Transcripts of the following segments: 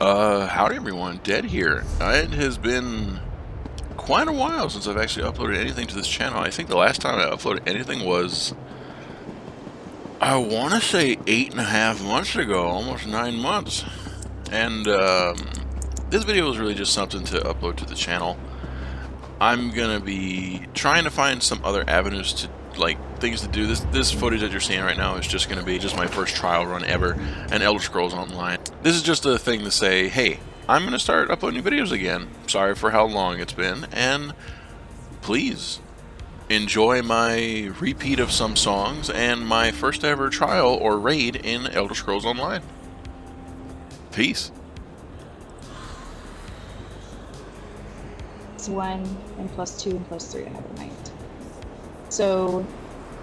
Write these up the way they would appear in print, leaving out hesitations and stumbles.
Howdy everyone, Dead here. It has been quite a while since I've actually uploaded anything to this channel. I think the last time I uploaded anything was, I want to say 8.5 months ago, almost 9 months. And this video was really just something to upload to the channel. I'm gonna be trying to find some other avenues to, like, things to do. This footage that you're seeing right now is just gonna be just my first trial run ever in Elder Scrolls Online. This is just a thing to say, hey, I'm gonna start uploading videos again. Sorry for how long it's been, and please enjoy my repeat of some songs and my first ever trial or raid in Elder Scrolls Online. Peace. 1 and +2 and +3 another night. So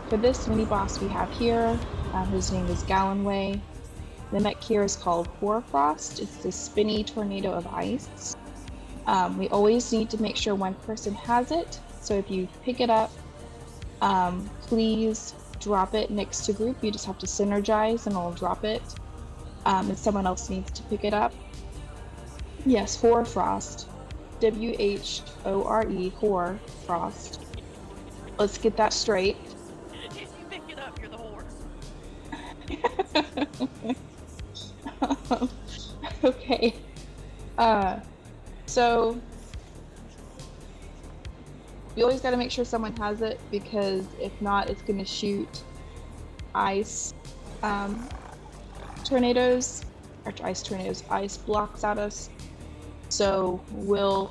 for this mini boss we have here, his name is Gallenway. The mech here is called Hoarfrost. It's the spinny tornado of ice. We always need to make sure one person has it. So if you pick it up, please drop it next to group. You just have to synergize and I'll drop it. And someone else needs to pick it up. Yes, Hoarfrost. W-H-O-R-E, Hoarfrost. Let's get that straight. If you pick it up, you're the whore. Okay. So we always got to make sure someone has it, because if not, it's going to shoot ice tornadoes, or ice tornadoes, ice blocks at us. So we'll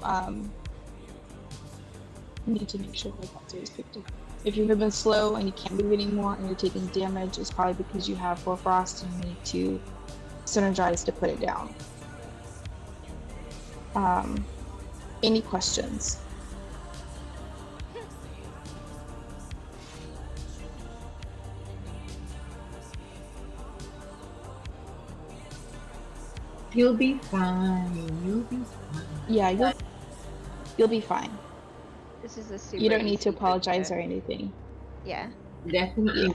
need to make sure that that's always picked up. If you're moving slow and you can't move anymore and you're taking damage, it's probably because you have Hoarfrost and you need to synergize to put it down. Any questions? You'll be fine. You'll be fine. Yeah, you'll be fine. This is a super You don't need to easy apologize or picture. anything. Yeah. Definitely.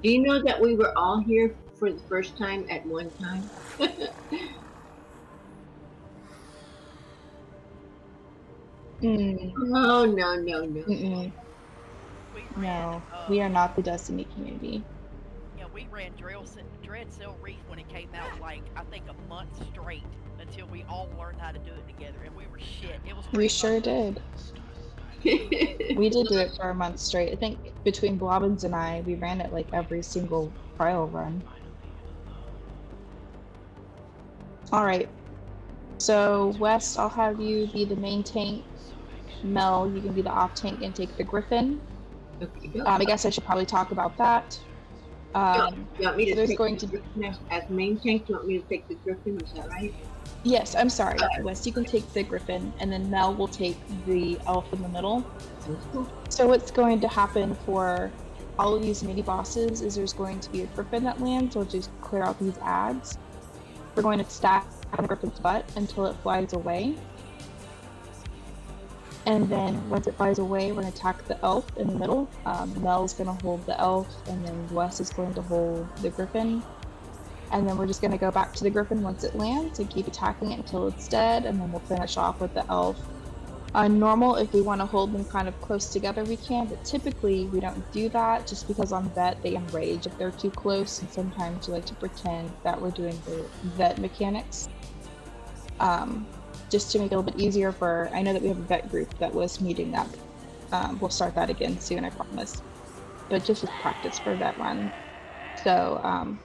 Do you know that we were all here for the first time at one time? Oh, no. Mm-mm. We ran, No, we are not the Destiny community. Yeah, we ran Dreadcell Reef when it came out, like, I think a month straight, until we all learned how to do it together, and we were shit. It was We pretty sure fun. did. We did do it for a month straight. I think between Blobbins and I, we ran it like every single trial run. Alright. So, West, I'll have you be the main tank. Mel, you can be the off tank and take the Griffin. Okay, I guess I should probably talk about that. you want me to there's take going the to- Griffin as main tank? You want me to take the Griffin? Is that right? Yes, I'm sorry. West, you can take the Griffin, and then Mel will take the elf in the middle. So what's going to happen for all of these mini bosses is there's going to be a Griffin that lands. We'll just clear out these ads. We're going to stack on the Griffin's butt until it flies away. And then once it flies away, we're going to attack the elf in the middle. Mel's going to hold the elf, and then Wes is going to hold the Griffin. And then we're just going to go back to the Griffin once it lands and keep attacking it until it's dead, and then we'll finish off with the elf. On normal, if we want to hold them kind of close together, we can, but typically we don't do that just because on vet they enrage if they're too close, and sometimes we like to pretend that we're doing the vet mechanics. Just to make it a little bit easier for, I know that we have a vet group that was meeting up. We'll start that again soon, I promise. But just with practice for vet run. So,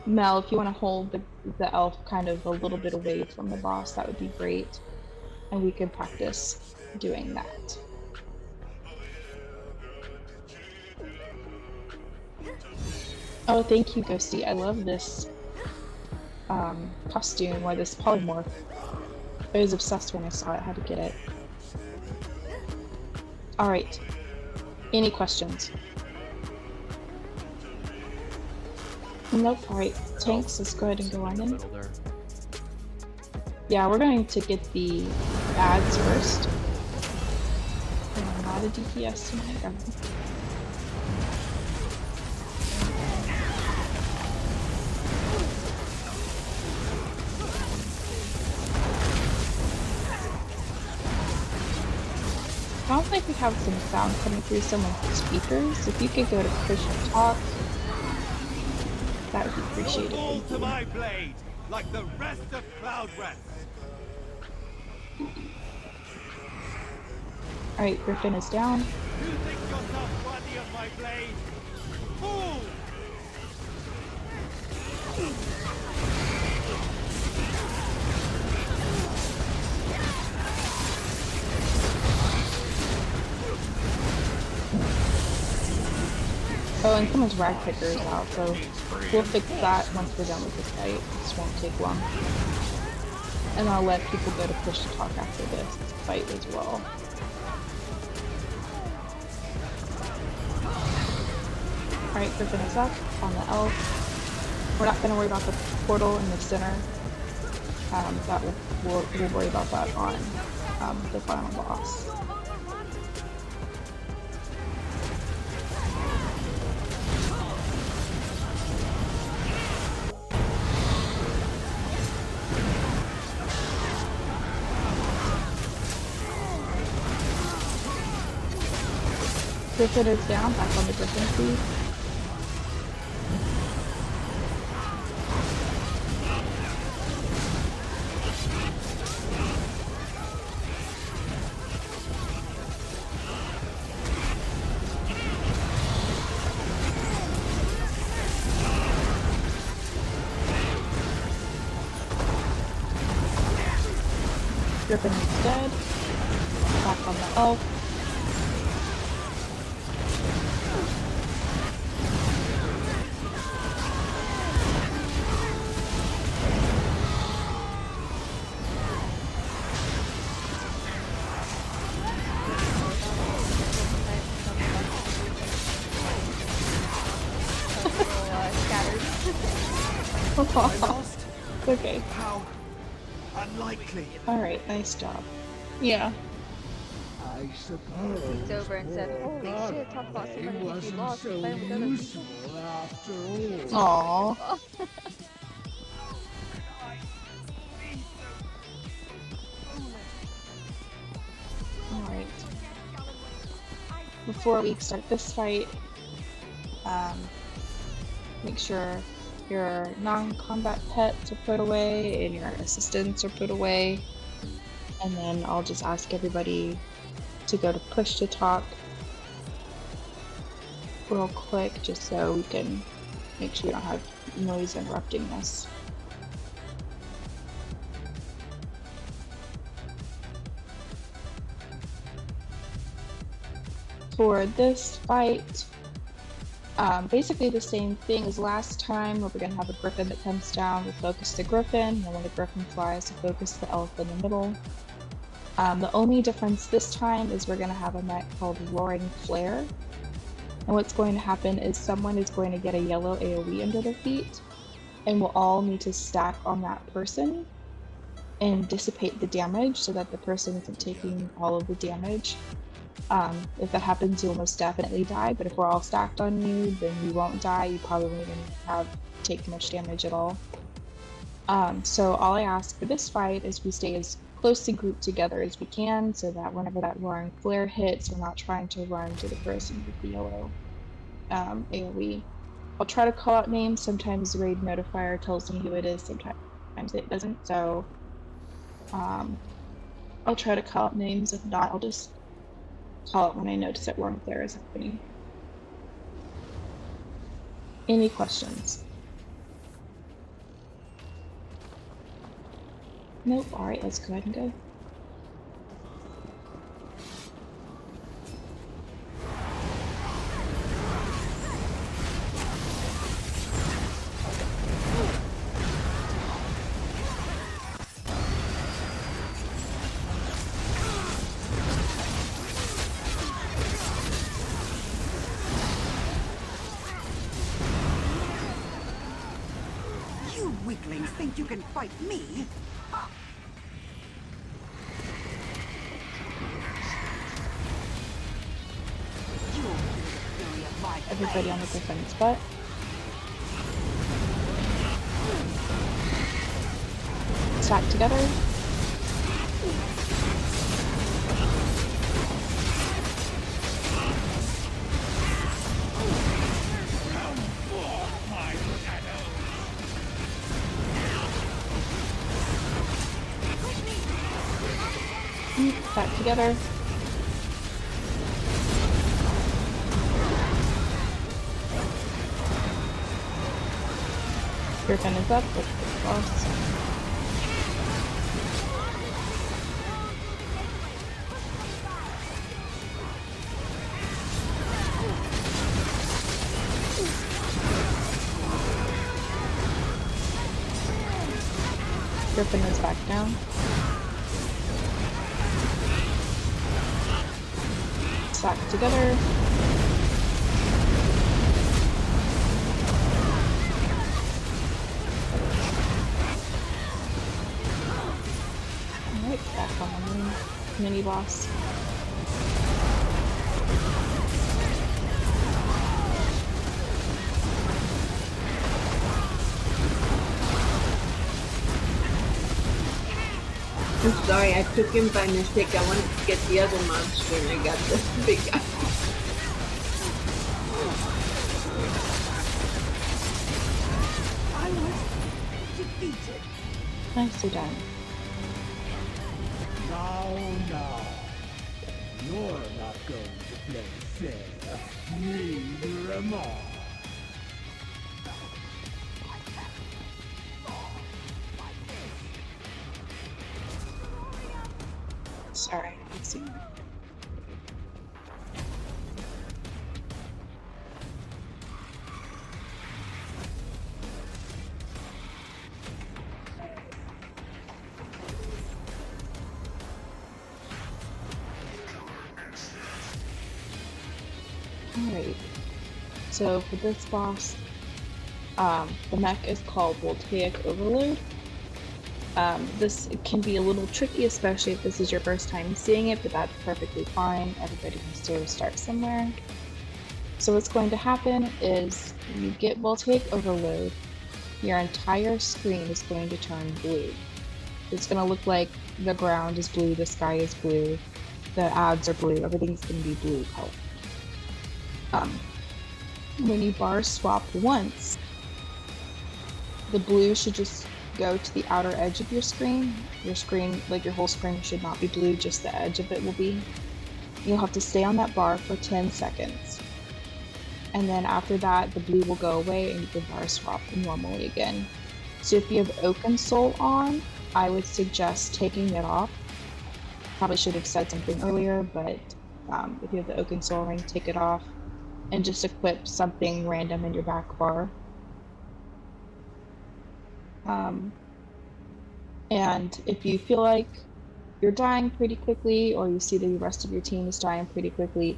Mel, if you want to hold the elf kind of a little bit away from the boss, that would be great. And we could practice doing that. Oh, thank you, Ghosty. I love this costume, or this polymorph. I was obsessed when I saw it. I had to get it. Alright. Any questions? Nope. Alright. Tanks, let's go ahead and go on in. Yeah, we're going to get the ads first. I'm not a DPS tonight. sounds like we have some sound coming through someone's speakers. If you could go to push and talk, that would be appreciated. Fall Thank to you. my blade, like the rest of Cloudrest. Alright, Griffin is down. You think yourself worthy of my blade? Fool! Oh, and someone's rag picker is out, so we'll fix that once we're done with this fight. This won't take long. And I'll let people go to push to talk after this fight as well. Alright, Griffin is up on the elf. We're not going to worry about the portal in the center. We'll worry about that on the final boss. Griffin is down, back on the Griffin feed. Griffin is dead. Back on the elf. Lost? Okay. How unlikely. Alright, nice job. Yeah. I suppose Looked over and said, "Holy shit! Talk about somebody who wasn't lost so and playing with other people." useful after all. Aww. Alright. Before we start this fight, make sure your non-combat pets are put away and your assistants are put away. And then I'll just ask everybody to go to push to talk real quick, just so we can make sure we don't have noise interrupting this. For this fight, basically the same thing as last time, where we're going to have a griffin that comes down, we'll focus the griffin, and when the griffin flies, we'll focus the elf in the middle. The only difference this time is we're going to have a mech called Roaring Flare. And what's going to happen is someone is going to get a yellow AoE under their feet, and we'll all need to stack on that person and dissipate the damage so that the person isn't taking all of the damage. If that happens, you'll most definitely die, but if we're all stacked on you, then you won't die. You probably won't even take much damage at all. So all I ask for this fight is we stay as closely grouped together as we can, so that whenever that Roaring Flare hits, we're not trying to run to the person with the yellow AoE. I'll try to call out names. Sometimes the raid notifier tells me who it is, sometimes it doesn't, so I'll try to call out names. If not, I'll just call it when I notice that Roaring Flare is happening. Any questions? Nope. Alright, let's go ahead and go. You weaklings think you can fight me? You'll feel the fury of my Everybody on the Griffin's butt. Stack together. Back together. Griffin is up. Let's get the boss. Griffin is back down. Back together. Alright, back on the mini boss. I'm sorry, I took him by mistake. I wanted to get the other monster and I got the big guy. I was defeated. Nicely done. Now. You're not going to play fair. Neither am I. Sorry, let's see. Alright, so for this boss, the mech is called Voltaic Overload. This can be a little tricky, especially if this is your first time seeing it, but that's perfectly fine. Everybody can sort of start somewhere. So what's going to happen is when you get Voltaic Overload, your entire screen is going to turn blue. It's going to look like the ground is blue, the sky is blue, the ads are blue, everything's going to be blue color. When you bar swap once, the blue should just go to the outer edge of your screen. Your screen, like your whole screen, should not be blue, just the edge of it will be. You'll have to stay on that bar for 10 seconds. And then after that, the blue will go away and you can bar swap normally again. So if you have Oaken Soul on, I would suggest taking it off. Probably should have said something earlier, but if you have the Oaken Soul ring, take it off and just equip something random in your back bar. And if you feel like you're dying pretty quickly, or you see the rest of your team is dying pretty quickly,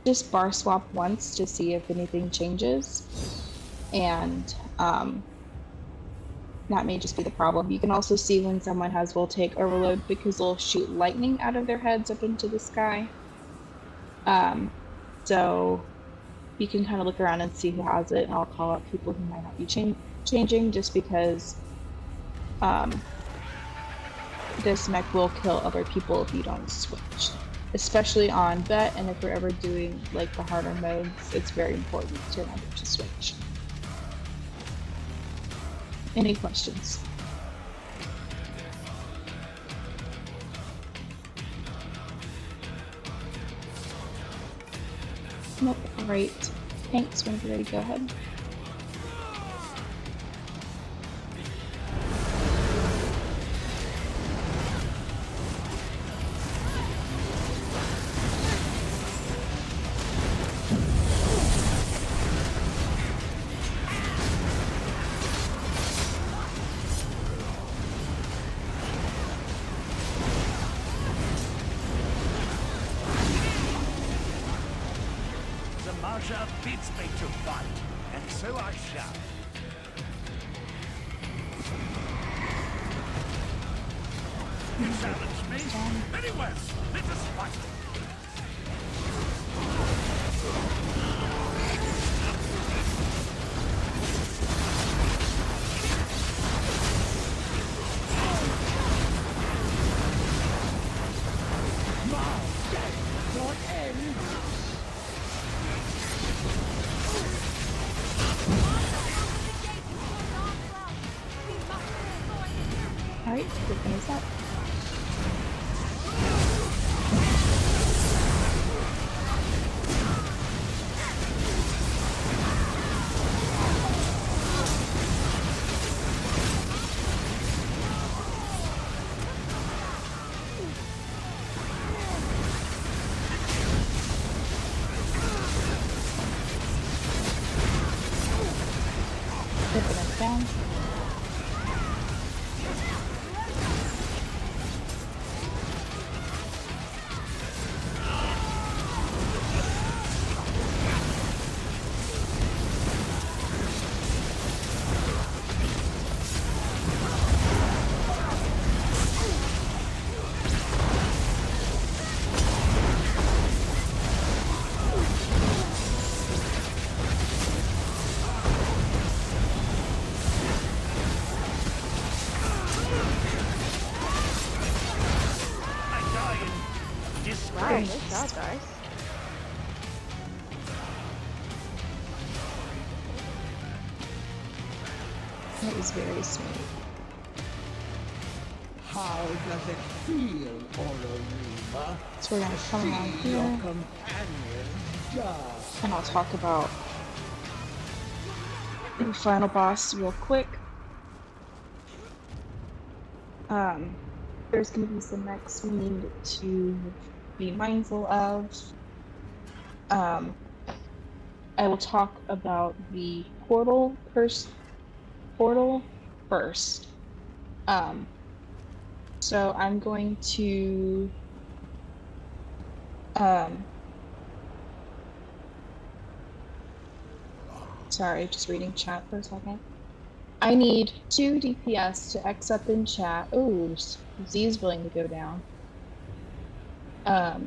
just bar swap once to see if anything changes. And that may just be the problem. You can also see when someone has Voltaic Overload because they'll shoot lightning out of their heads up into the sky. So you can kind of look around and see who has it, and I'll call out people who might not be changing just because this mech will kill other people if you don't switch. Especially on Bet, and if we're ever doing like the harder modes, it's very important to remember to switch. Any questions? Nope. Alright. Thanks. Whenever you're ready, go ahead. Marja bids me to fight, and so I shall. You challenge me? Very well, let us fight. Alright, good finish up. down. Wow, nice job, guys. That was very smooth. How does it feel, Ororima? So we're gonna come around See your here, companions die. and I'll talk about the final boss real quick. There's gonna be some mechs we need to be mindful of. I will talk about the portal first. So I'm going to sorry, just reading chat for a second. I need 2 DPS to X up in chat. Oh, Z is willing to go down. I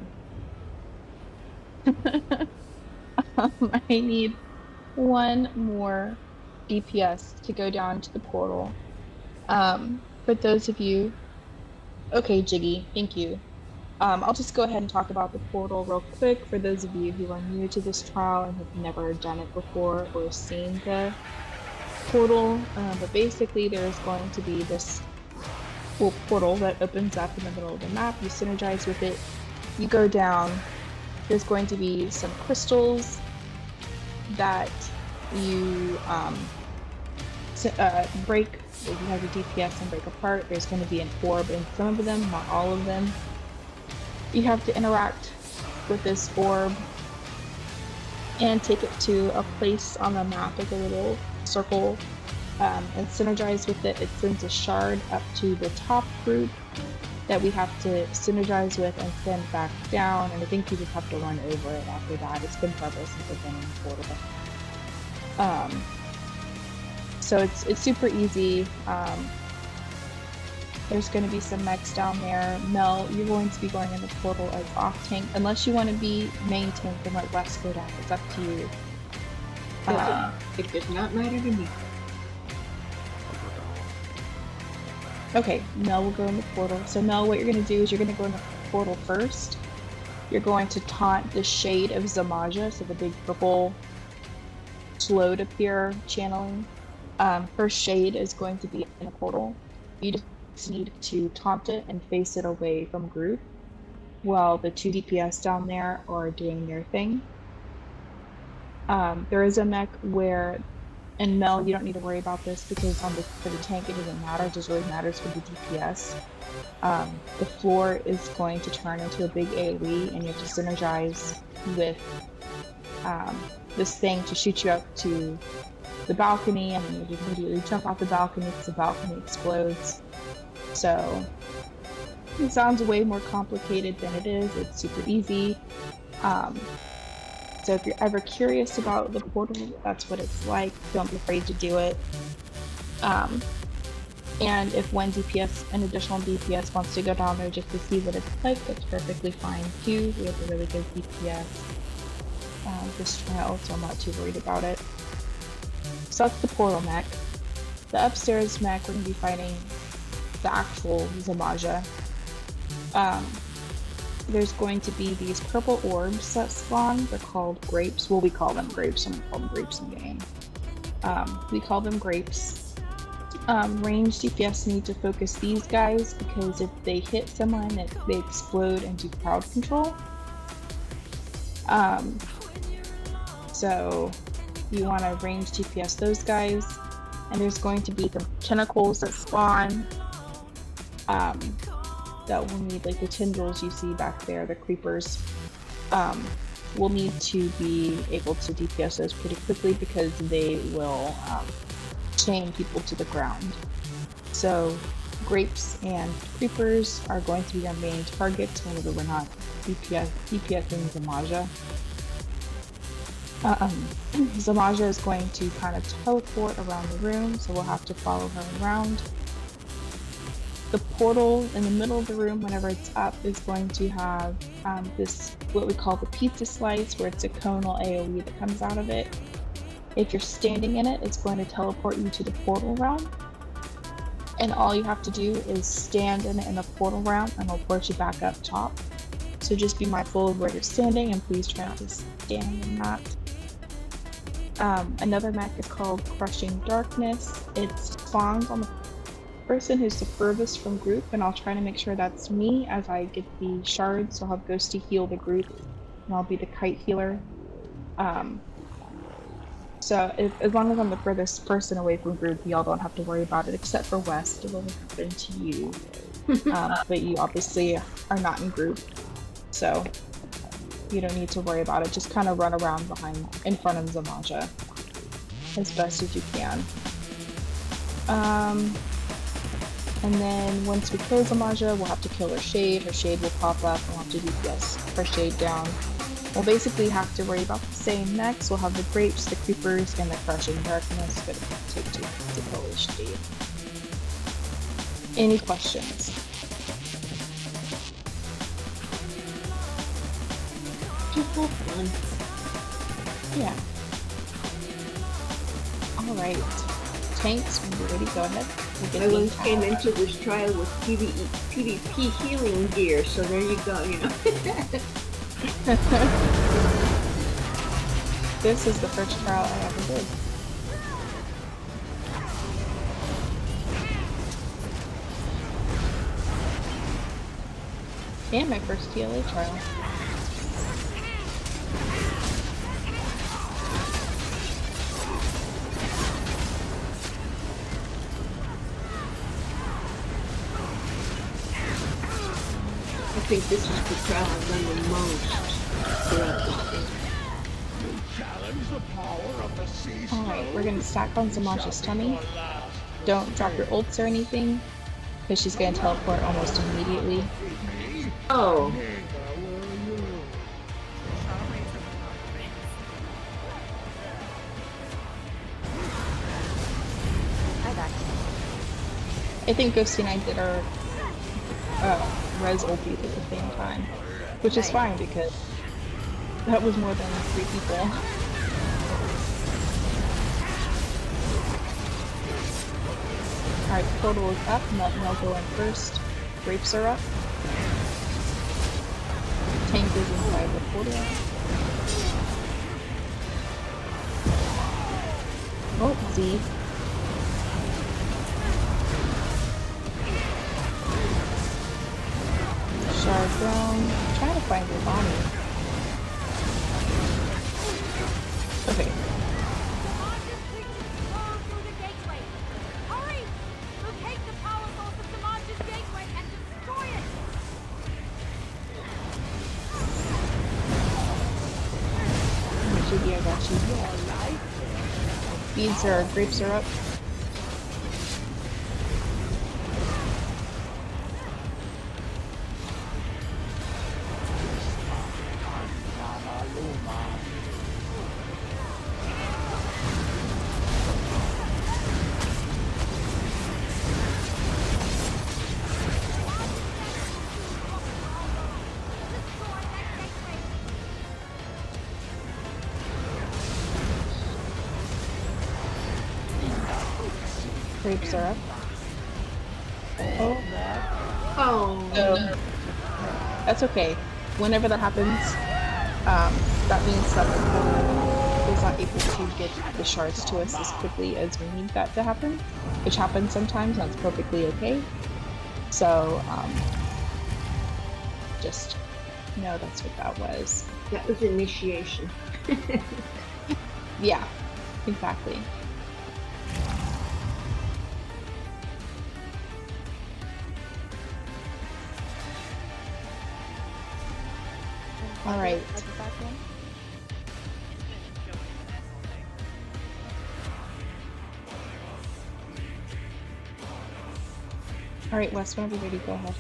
need 1 more DPS to go down to the portal. For those of you, okay, Jiggy, thank you. I'll just go ahead and talk about the portal real quick for those of you who are new to this trial and have never done it before or seen the portal. But basically, there's going to be this portal that opens up in the middle of the map. You synergize with it, you go down. There's going to be some crystals that you break. If you have your DPS and break apart, there's going to be an orb in some of them, not all of them. You have to interact with this orb and take it to a place on the map, like a little circle, and synergize with it. It sends a shard up to the top group that we have to synergize with and send back down, and I think you just have to run over it after that. It's been forever since I've been in the portal. So it's super easy. There's going to be some mechs down there. Mel, you're going to be going in the portal as off tank, unless you want to be main tank and let Wes go down. It's up to you. It does not matter to me. Okay, Mel will go in the portal. So Mel, what you're going to do is you're going to go in the portal first. You're going to taunt the Shade of Zamaja, so the big purple float up here channeling. Her Shade is going to be in the portal. You just need to taunt it and face it away from group while the 2 DPS down there are doing their thing. There is a mech where, and Mel, you don't need to worry about this because for the tank it doesn't matter, it just really matters for the DPS. The floor is going to turn into a big AoE and you have to synergize with this thing to shoot you up to the balcony, and then you immediately jump off the balcony because the balcony explodes. So it sounds way more complicated than it is. It's super easy. So if you're ever curious about the portal, that's what it's like. Don't be afraid to do it. And if an additional DPS wants to go down there just to see what it's like, that's perfectly fine too. We have a really good DPS this trial, so I'm not too worried about it. So that's the portal mech. The upstairs mech, we're going to be fighting the actual Zamaja. There's going to be these purple orbs that spawn. They're called grapes. Well, we call them grapes. I'm going to call them grapes in the game. We call them grapes. Ranged DPS need to focus these guys because if they hit someone, they explode and do crowd control. So you want to range DPS those guys. And there's going to be the tentacles that spawn. That will need, like the tendrils you see back there, the creepers. We'll need to be able to DPS those pretty quickly because they will chain people to the ground. So grapes and creepers are going to be our main targets whenever we're not DPS in Zamaja. Zamaja is going to kind of teleport around the room, so we'll have to follow her around. The portal in the middle of the room, whenever it's up, is going to have this, what we call the pizza slice, where it's a conal AoE that comes out of it. If you're standing in it, it's going to teleport you to the portal realm. And all you have to do is stand in it in the portal realm, and it'll port you back up top. So just be mindful of where you're standing, and please try not to stand in that. Another mech is called Crushing Darkness. It spawns on the person who's the furthest from group, and I'll try to make sure that's me as I get the shards. So I'll have Ghosty heal the group, and I'll be the kite healer. So as long as I'm the furthest person away from group, y'all don't have to worry about it, except for West. It will happen to you. But you obviously are not in group, so you don't need to worry about it. Just kind of run around in front of Zamaja as best as you can. And then once we kill Zamaja, we'll have to kill her shade. Her shade will pop up, and we'll have to DPS her shade down. We'll basically have to worry about the same next. We'll have the grapes, the creepers, and the crushing darkness, but it will take 2 to kill her shade. Any questions? Just have fun. Yeah. Alright. Tanks, when you're ready, go ahead. I once came into this trial with PvP healing gear, so there you go, you know. This is the first trial I ever did. And my first TLA trial. I think this is the trial I've done the most throughout this game. Challenge the power of the sea. Alright, we're gonna stack on Zamaja's tummy. Don't drop your ults or anything, because she's gonna teleport almost immediately. Oh, I think Ghosty and I did our res ulties at the same time, which is fine because that was more than 3 people. Alright, portal is up, Melt and I'll go in first. Grapes are up. Tank is inside the portal. Oh, Z. Shard down. I'm trying to find your Bonnie. Okay. I got you. Beads are, grapes are up. Grapes are up. Oh. oh, So, that's okay. Whenever that happens, that means that the portal is not able to get the shards to us as quickly as we need that to happen, which happens sometimes, and that's perfectly okay. So, just know that's what that was. that was initiation. Yeah, exactly. All right. Alright, Wes, whenever you're ready, go ahead.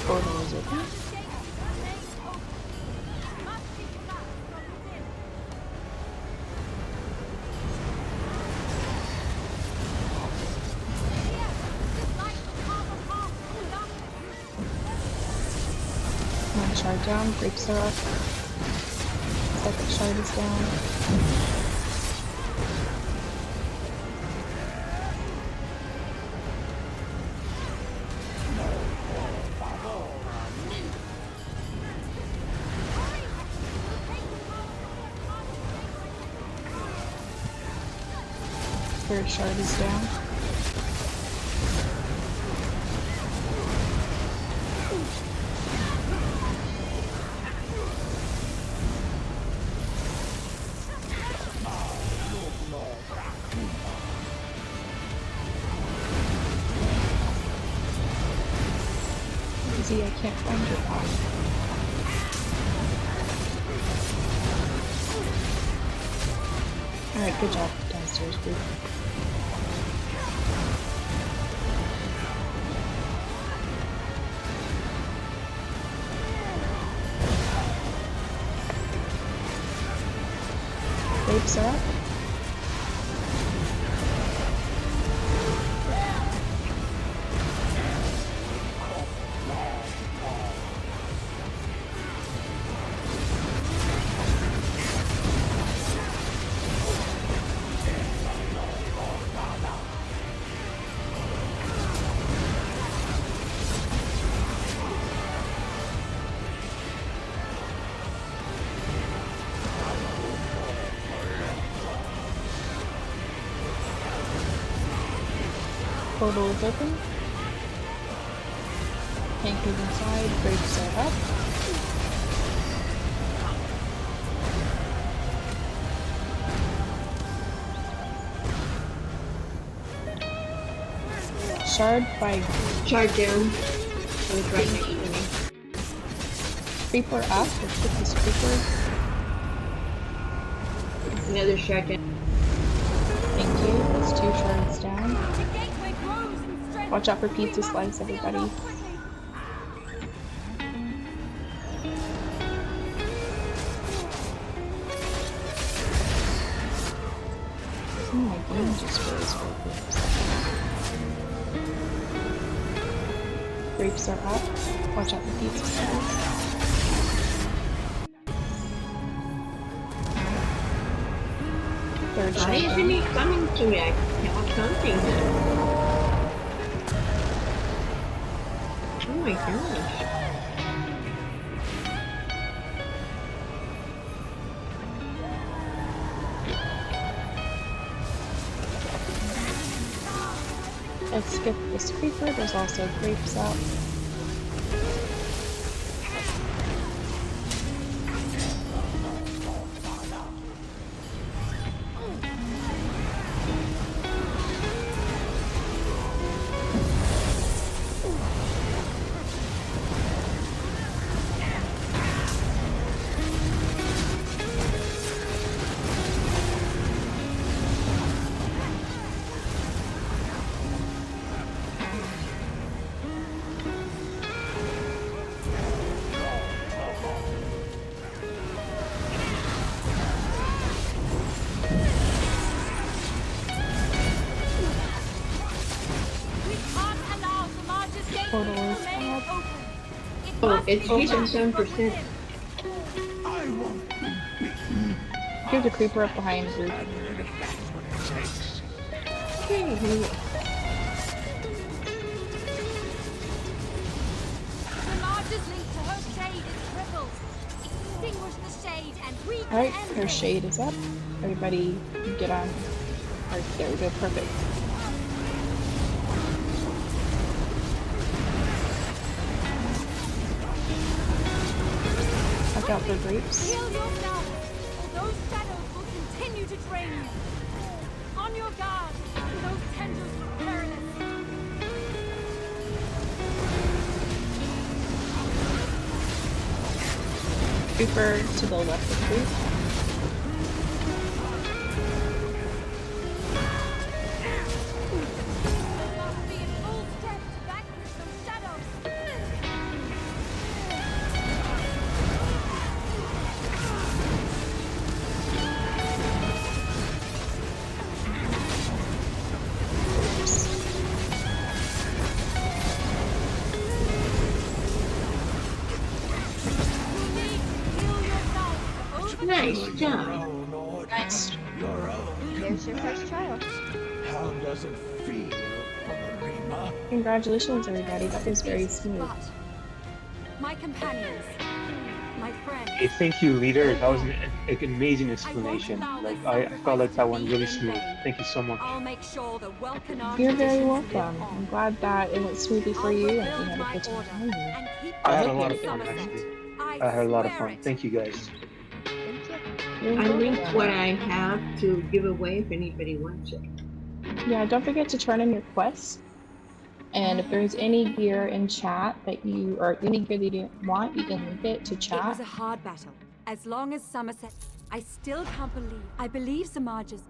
Portal is open. One shard down, grapes are up. Second shard is down. Third shard is down. Easy, I can't find your path. Alright, good job downstairs, group. Grapes are up. Portal is open. Tank is inside, grapes are up. Shard by Shard down. It was right next to me. creeper up. Let's get this creeper. Another shard down. Thank you. That's 2 shards down. Watch out for pizza slice, everybody. My game just froze for a second. Grapes are up. Watch out for pizza slice. Third Why shard isn't down. he coming to me? I can't something. Oh my gosh. Let's skip this creeper. There's also grapes up. Portal is up. Oh, it's even 7%. Here's a creeper up behind group. Okay, Alright, her shade is up. Everybody get on Alright, there we go, perfect. Watch out for grapes. Heal yourself, or those shadows will continue to drain you. On your guard, those tendrils look perilous. Creeper to the left of creep. Must be in full strength to vanquish those shadows. Heal yourself. Over Nice job. Oh, Lord. Nice. Your own. There's your first child. How does it feel, Rima? Congratulations, everybody. That was very smooth. But my companions, my friends. Hey, thank you, leader. That was an amazing explanation. Like I felt like that went really smooth. Thank you so much. I'll make sure the Welkanar You're very traditions live welcome. on. I'm glad that it went smoothly for you and I'll you had a rebuild good my order time. and keep I had a hope lot you of had fun, fun. actually. I I had a lot of swear fun. it. Thank you, guys. Thank you. You're I linked welcome. what I have to give away if anybody wants it. Yeah, don't forget to turn in your quests. And if there's any gear in chat that you, or any gear that you didn't want, you can link it to It was chat. a hard battle. As long as Somerset, I still can't believe. I believe Samajas